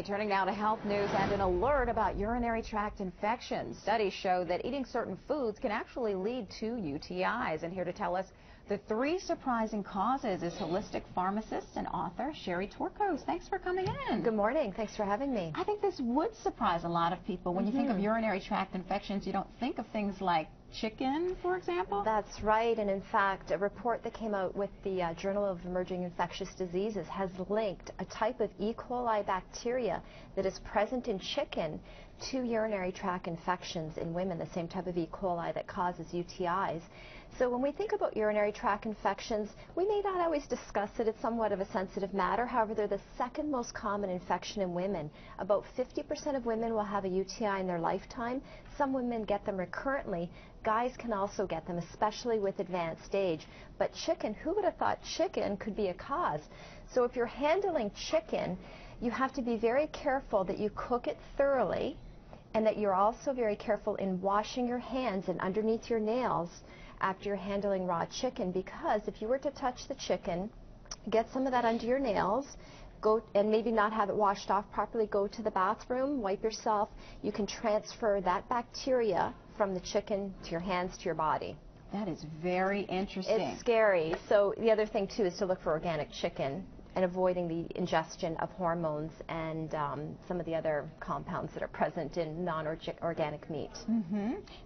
Turning now to health news and an alert about urinary tract infections. Studies show that eating certain foods can actually lead to UTIs. And here to tell us the 3 surprising causes is holistic pharmacist and author Sherry Torkos. Thanks for coming in. Good morning. Thanks for having me. I think this would surprise a lot of people. When you think of urinary tract infections, you don't think of things like chicken, for example? That's right, and in fact, a report that came out with the Journal of Emerging Infectious Diseases has linked a type of E. coli bacteria that is present in chicken to urinary tract infections in women, the same type of E. coli that causes UTIs. So when we think about urinary tract infections, we may not always discuss it. It's somewhat of a sensitive matter. However, they're the second most common infection in women. About 50% of women will have a UTI in their lifetime. Some women get them recurrently. Guys can also get them, especially with advanced age. But chicken, who would have thought chicken could be a cause? So if you're handling chicken, you have to be very careful that you cook it thoroughly and that you're also very careful in washing your hands and underneath your nails after you're handling raw chicken, because if you were to touch the chicken, get some of that under your nails, go and maybe not have it washed off properly, go to the bathroom, wipe yourself, you can transfer that bacteria from the chicken to your hands to your body. That is very interesting. It's scary. So the other thing too is to look for organic chicken and avoiding the ingestion of hormones and some of the other compounds that are present in non-organic meat.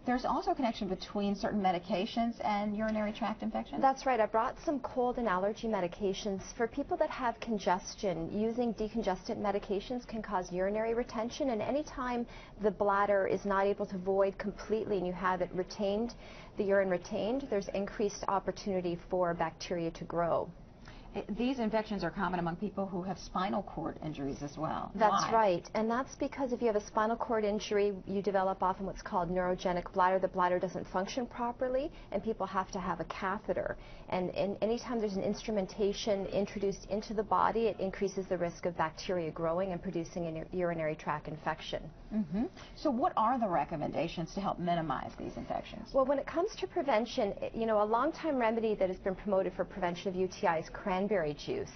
There's also a connection between certain medications and urinary tract infections? That's right. I brought some cold and allergy medications. For people that have congestion, using decongestant medications can cause urinary retention, and anytime the bladder is not able to void completely and you have it retained, the urine retained, there's increased opportunity for bacteria to grow. These infections are common among people who have spinal cord injuries as well. That's Why? right, and that's because if you have a spinal cord injury, you develop often what's called neurogenic bladder. The bladder doesn't function properly, and people have to have a catheter. And anytime there's an instrumentation introduced into the body, it increases the risk of bacteria growing and producing a urinary tract infection. So what are the recommendations to help minimize these infections? Well, when it comes to prevention, you know, a long-time remedy that has been promoted for prevention of UTI is cranberry juice.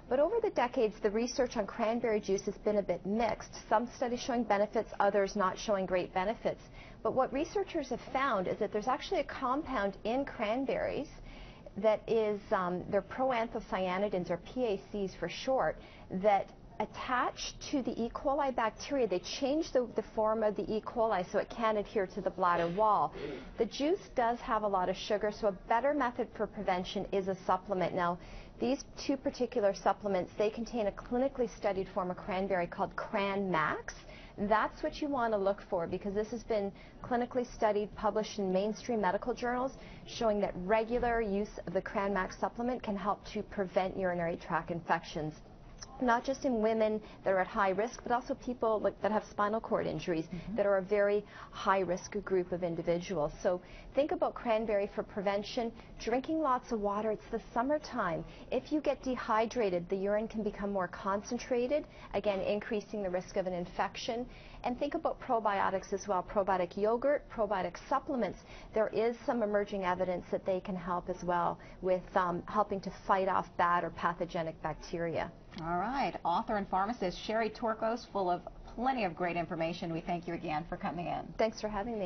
But over the decades, the research on cranberry juice has been a bit mixed. Some studies showing benefits, others not showing great benefits. But what researchers have found is that there's actually a compound in cranberries that is, they're proanthocyanidins, or PACs for short, that attached to the E. coli bacteria. They change the form of the E. coli so it can adhere to the bladder wall. The juice does have a lot of sugar, so a better method for prevention is a supplement. Now, these 2 particular supplements, they contain a clinically studied form of cranberry called Cran Max. That's what you want to look for, because this has been clinically studied, published in mainstream medical journals, showing that regular use of the Cran Max supplement can help to prevent urinary tract infections, not just in women that are at high risk, but also people that have spinal cord injuries that are a very high risk group of individuals. So think about cranberry for prevention. Drinking lots of water. It's the summertime. If you get dehydrated, the urine can become more concentrated, again increasing the risk of an infection. And think about probiotics as well. Probiotic yogurt, probiotic supplements. There is some emerging evidence that they can help as well with helping to fight off bad or pathogenic bacteria. All right. Author and pharmacist Sherry Torkos, full of plenty of great information. We thank you again for coming in. Thanks for having me.